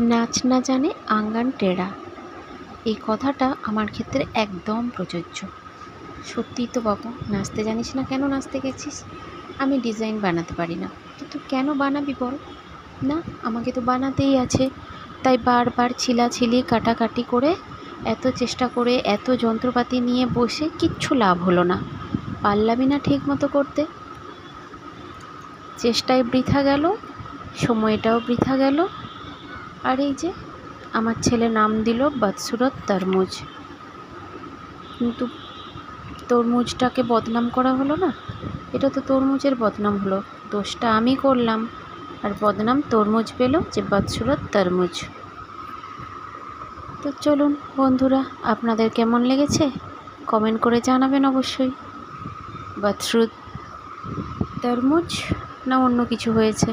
নাচ না জানে আঙ্গান টেরা, এই কথাটা আমার ক্ষেত্রে একদম প্রযোজ্য। সত্যিই তো বাবু, নাচতে জানিস না কেন নাচতে গেছিস? আমি ডিজাইন বানাতে পারি না, কিন্তু কেন বানাবি বল? না, আমাকে তো বানাতেই আছে। তাই বারবার ছিলাছিলি কাটাকাটি করে, এত চেষ্টা করে, এত যন্ত্রপাতি নিয়ে বসে কিচ্ছু লাভ হলো না। পারলামই না ঠিক মতো করতে। চেষ্টায় বৃথা গেল, সময়টাও বৃথা গেল। আর এই যে আমার ছেলে নাম দিল বদসুরত তরমুজ, কিন্তু তরমুজটাকে বদনাম করা হলো না? এটা তো তরমুজের বদনাম হলো। দোষটা আমি করলাম, আর বদনাম তরমুজ পেল যে বদসুরত তরমুজ। তো চলুন বন্ধুরা, আপনাদের কেমন লেগেছে কমেন্ট করে জানাবেন অবশ্যই। বদসুরত তরমুজ না অন্য কিছু হয়েছে?